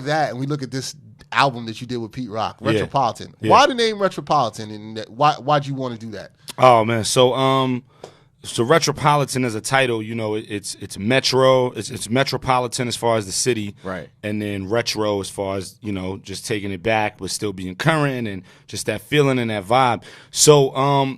that and we look at this album that you did with Pete Rock, Retropolitan. Yeah. Why the name Retropolitan, and why'd you want to do that? Oh man, so Retropolitan as a title, you know, it's metro, it's metropolitan as far as the city, right? And then retro as far as, you know, just taking it back but still being current and just that feeling and that vibe. So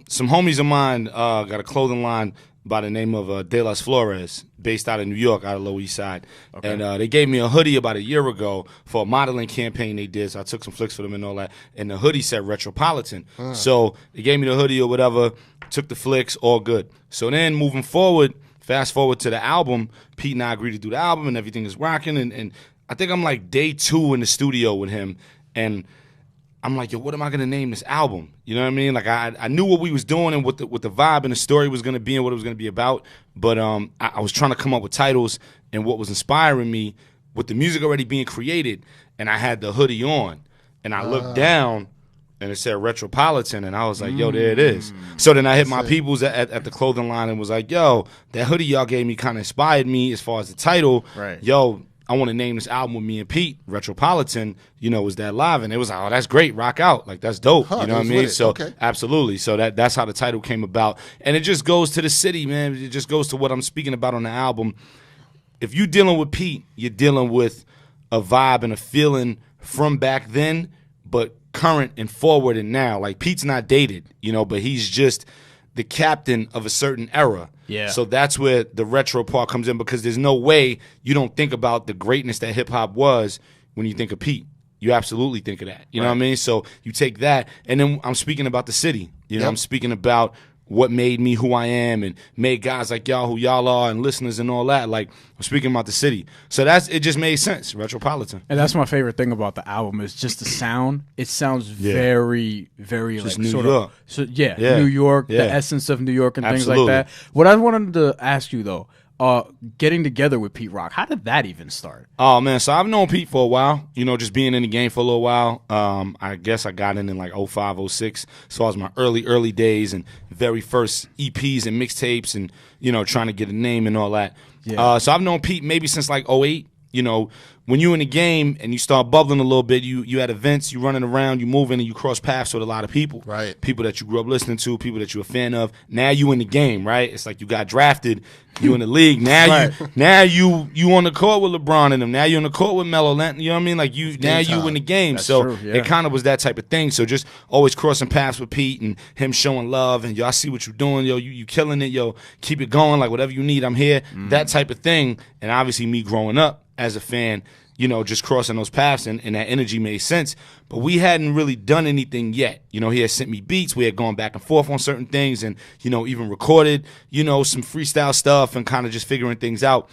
some homies of mine got a clothing line by the name of De Las Flores, based out of New York, out of Lower East Side. Okay. And they gave me a hoodie about a year ago for a modeling campaign they did, so I took some flicks for them and all that. And the hoodie said Retropolitan. So they gave me the hoodie or whatever, took the flicks, all good. So then moving forward, fast forward to the album, Pete and I agreed to do the album and everything is rocking. And I think I'm like day 2 in the studio with him. And I'm like, yo, what am I going to name this album? You know what I mean? Like, I knew what we was doing and what the vibe and the story was going to be and what it was going to be about. But I was trying to come up with titles and what was inspiring me with the music already being created. And I had the hoodie on. And I looked down, and it said Retropolitan. And I was like, yo, there it is. So then I hit my peoples at the clothing line and was like, yo, that hoodie y'all gave me kind of inspired me as far as the title. Right. Yo, I want to name this album with me and Pete, Retropolitan, you know, was that live? And it was like, oh, that's great, rock out. Like, that's dope, you know what I mean? So, absolutely. So that's how the title came about. And it just goes to the city, man. It just goes to what I'm speaking about on the album. If you're dealing with Pete, you're dealing with a vibe and a feeling from back then, but current and forward and now. Like, Pete's not dated, you know, but he's just the captain of a certain era. Yeah. So that's where the retro part comes in, because there's no way you don't think about the greatness that hip hop was when you think of Pete. You absolutely think of that. You know what I mean? So you take that, and then I'm speaking about the city. You know, I'm speaking about what made me who I am and made guys like y'all who y'all are and listeners and all that. Like, I'm speaking about the city. So it just made sense, Retropolitan. And that's my favorite thing about the album is just the sound. It sounds very, very just like New sort York. of New York, the essence of New York and things like that. What I wanted to ask you though, getting together with Pete Rock, how did that even start? Oh man, so I've known Pete for a while, you know, just being in the game for a little while. I guess I got in like 05, 06, so I was my early days and very first EPs and mixtapes and, you know, trying to get a name and all that. So I've known Pete maybe since like 08. You know, when you in the game and you start bubbling a little bit, you at events, you running around, you moving, and you cross paths with a lot of people. Right. People that you grew up listening to, people that you're a fan of. Now you in the game, right? It's like you got drafted, you in the league. Now you on the court with LeBron and them. Now you on the court with Melo Anthony. You know what I mean? Like you in the game. That's so true, it kind of was that type of thing. So just always crossing paths with Pete and him showing love and yo, I see what you're doing, yo, you killing it, yo, keep it going, like whatever you need, I'm here. That type of thing. And obviously me growing up as a fan, you know, just crossing those paths and that energy made sense. But we hadn't really done anything yet. You know, he had sent me beats. We had gone back and forth on certain things and, you know, even recorded, you know, some freestyle stuff and kind of just figuring things out.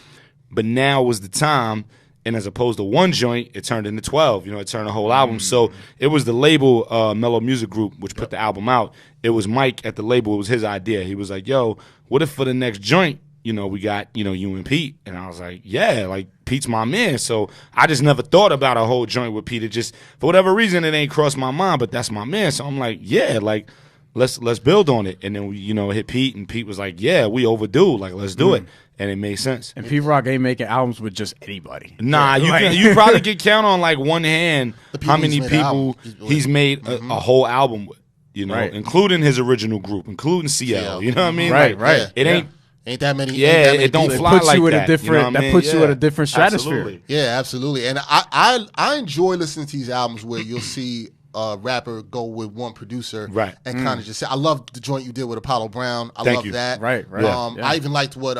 But now was the time. And as opposed to one joint, it turned into 12. You know, it turned a whole album. So it was the label, Mellow Music Group, which put the album out. It was Mike at the label. It was his idea. He was like, yo, what if for the next joint, you know, we got, you know, you and Pete. And I was like, yeah, like, Pete's my man. So I just never thought about a whole joint with Pete. It just, for whatever reason, it ain't crossed my mind, but that's my man. So I'm like, yeah, like, let's build on it. And then we, you know, hit Pete, and Pete was like, yeah, we overdue. Like, let's do it. And it made sense. And Pete Rock ain't making albums with just anybody. Nah, you probably could count on, like, one hand how many people he's made a whole album with, you know, including his original group, including CL. You know what I mean? Right, like, It ain't. Ain't that many? Yeah, it don't fly like that. That puts you at a different stratosphere. Absolutely. Yeah, absolutely. And I enjoy listening to these albums where you'll see a rapper go with one producer, and kind of just say, I love the joint you did with Apollo Brown. I love that. Right. I even liked what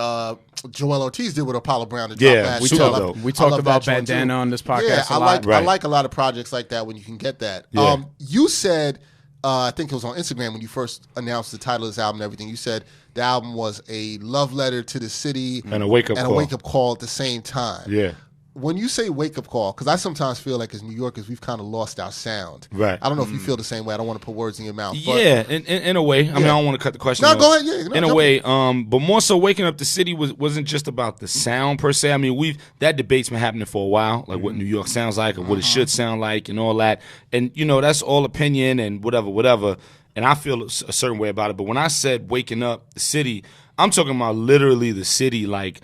Joel Ortiz did with Apollo Brown. We talked about Bandana on this podcast. Yeah, a lot. I like a lot of projects like that when you can get that. Yeah. You said, I think it was on Instagram when you first announced the title of this album and everything, you said the album was a love letter to the city and a wake-up call at the same time. Yeah. When you say wake-up call, because I sometimes feel like as New Yorkers, we've kind of lost our sound. Right. I don't know if you feel the same way. I don't want to put words in your mouth. But yeah, in a way. I mean, I don't want to cut the question off. No, go ahead. Yeah, in a way. But more so, waking up the city wasn't just about the sound per se. I mean, that debate's been happening for a while, like what New York sounds like or what it should sound like and all that. And, you know, that's all opinion and whatever. And I feel a certain way about it. But when I said waking up the city, I'm talking about literally the city, like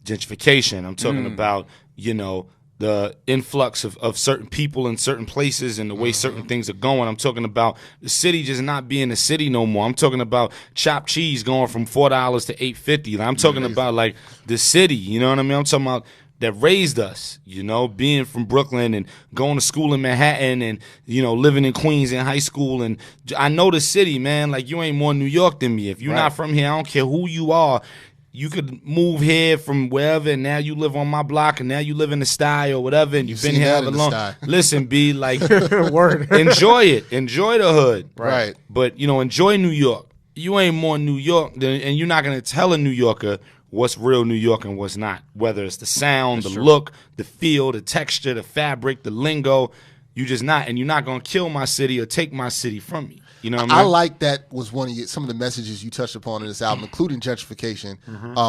gentrification. I'm talking about, you know, the influx of certain people in certain places and the way certain things are going. I'm talking about the city just not being a city no more. I'm talking about chopped cheese going from $4 to $8.50. I'm talking about like the city, you know what I mean? I'm talking about that raised us, you know, being from Brooklyn and going to school in Manhattan and, you know, living in Queens in high school. And I know the city, man. Like, you ain't more New York than me. If you're not from here, I don't care who you are. You could move here from wherever, and now you live on my block, and now you live in the Sty or whatever, and you've been here however long. Listen, B, like, enjoy it. Enjoy the hood. Right. But, you know, enjoy New York. You ain't more New York, and you're not going to tell a New Yorker what's real New York and what's not, whether it's the sound, the look, the feel, the texture, the fabric, the lingo. You just not, and you're not going to kill my city or take my city from me. You know what I mean? I like that was one of some of the messages you touched upon in this album, including gentrification.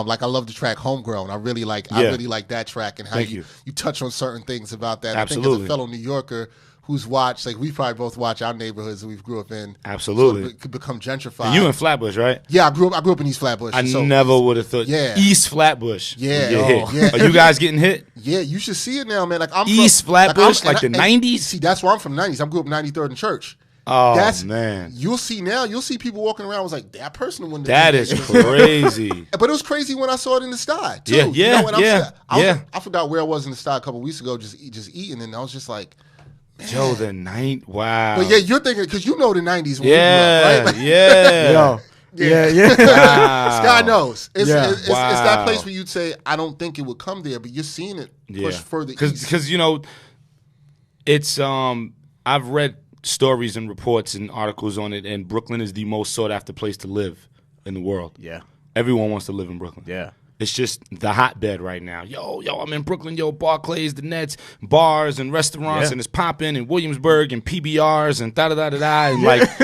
Like I love the track "Homegrown." I really like that track and how you touch on certain things about that. Absolutely. I think as a fellow New Yorker who's watched, like we probably both watch our neighborhoods that we grew up in. Absolutely, sort of become gentrified. And you in Flatbush, right? Yeah, I grew up in East Flatbush. I never would have thought. Yeah, East Flatbush. Yeah. Are you guys getting hit? Yeah, you should see it now, man. Like I'm East Flatbush, like the '90s. See, that's where I'm from. '90s. I grew up 93rd and Church. Oh, man. You'll see people walking around. I was like, that person wouldn't. That is crazy. But it was crazy when I saw it in the Sty, too. I forgot where I was in the Sty a couple weeks ago, just eating, and I was just like, man. Yo, the night, wow. But yeah, you're thinking, because you know the 90s when we grew right? up, Wow. Sky knows. It's that place where you'd say, I don't think it would come there, but you're seeing it push further east. Because, you know, it's, I've read stories and reports and articles on it, and Brooklyn is the most sought after place to live in the world. Yeah. Everyone wants to live in Brooklyn. Yeah. It's just the hotbed right now. Yo, I'm in Brooklyn. Yo, Barclays, the Nets, bars and restaurants, and it's popping, and Williamsburg and PBRs and da-da-da-da-da. And, like,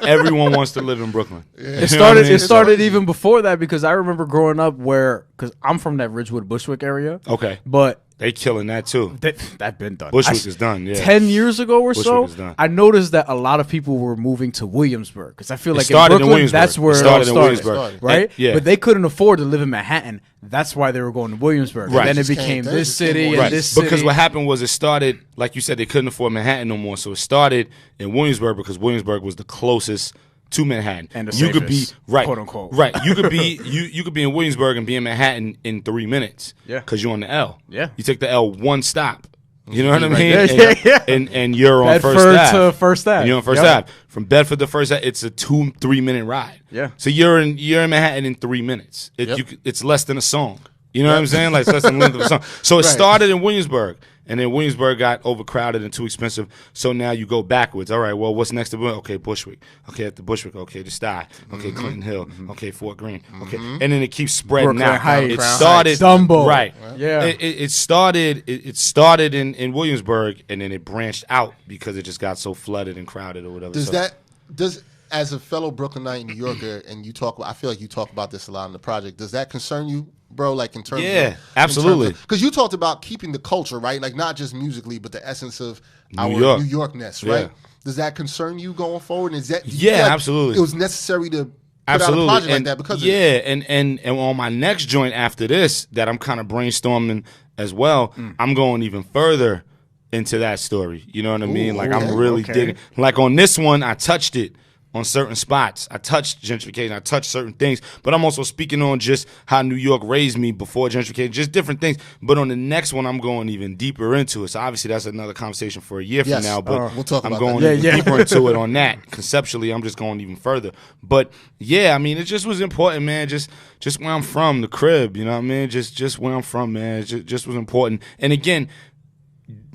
everyone wants to live in Brooklyn. Yeah. It started even before that, because I remember growing up because I'm from that Ridgewood, Bushwick area. Okay. But they killing that, too. That been done. Bushwick is done, yeah. 10 years ago or so, I noticed that a lot of people were moving to Williamsburg, because I feel like in Brooklyn, that's where it all started. Right? Yeah. But they couldn't afford to live in Manhattan. That's why they were going to Williamsburg. Right. And then it became this city and this city. Because what happened was it started, like you said, they couldn't afford Manhattan no more. So it started in Williamsburg because Williamsburg was the closest to Manhattan. And the you safest, could be right, quote unquote. Right. You could be you could be in Williamsburg and be in Manhattan in 3 minutes. Yeah. Because you're on the L. Yeah. You take the L one stop. You know what I mean? And you're on Bedford First Ave. to First Ave. And you're on First Ave. From Bedford to First Ave, it's a 2-3 minute ride. Yeah. So you're in Manhattan in 3 minutes. It's less than a song. You know what I'm saying? Like, it's less than the length of a song. So it started in Williamsburg, and then Williamsburg got overcrowded and too expensive. So now you go backwards. All right, well, what's next to Williamsburg? Okay, Bushwick. Okay, at the Bushwick. Okay, the Sty. Okay, Clinton Hill. Okay, Fort Greene. Okay, and then it keeps spreading Brooklyn out. Heights. It started Dumbo. Right. Yeah. It started in Williamsburg, and then it branched out because it just got so flooded and crowded or whatever. Does as a fellow Brooklynite New Yorker, and I feel like you talk about this a lot in the project. Does that concern you, bro? Like in terms of absolutely. Because you talked about keeping the culture, right? Like not just musically, but the essence of our New Yorkness, right? Does that concern you going forward? And is that absolutely. It was necessary to put out a project like that because of it. and on my next joint after this that I'm kind of brainstorming as well, I'm going even further into that story. You know what I mean? Like I'm really digging. Like on this one, I touched it on certain spots. I touched gentrification. I touched certain things. But I'm also speaking on just how New York raised me before gentrification, just different things. But on the next one, I'm going even deeper into it. So obviously that's another conversation for a year from now. But we'll talk about I'm going deeper into it on that. Conceptually, I'm just going even further. But yeah, I mean, it just was important, man. Just where I'm from, the crib, you know what I mean? Just where I'm from, man. It just was important. And again,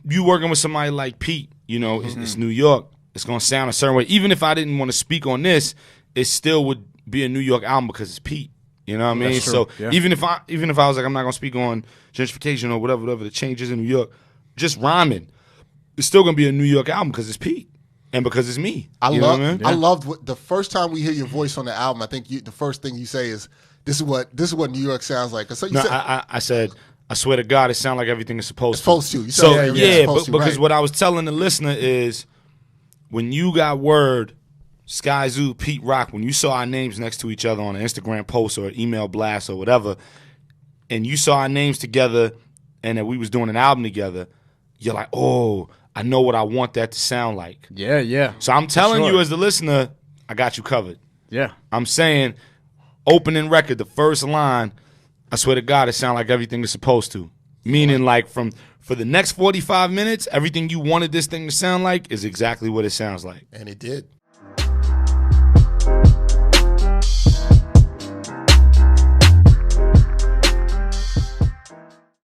you working with somebody like Pete, you know, it's New York. It's going to sound a certain way. Even if I didn't want to speak on this, it still would be a New York album because it's Pete. You know what I mean? So even if I was like, I'm not going to speak on gentrification or whatever the changes in New York, just rhyming, it's still going to be a New York album because it's Pete and because it's me. I loved the first time we hear your voice on the album. I think the first thing you say is, "This is what New York sounds like." So I said, I swear to God, it sounds like everything is supposed to. You said, because what I was telling the listener is, when you got word, Skyzoo, Pete Rock, when you saw our names next to each other on an Instagram post or an email blast or whatever, and you saw our names together and that we was doing an album together, you're like, oh, I know what I want that to sound like. Yeah. So I'm telling you as the listener, I got you covered. Yeah. I'm saying, opening record, the first line, I swear to God, it sounds like everything is supposed to. Meaning, like, for the next 45 minutes, everything you wanted this thing to sound like is exactly what it sounds like. And it did.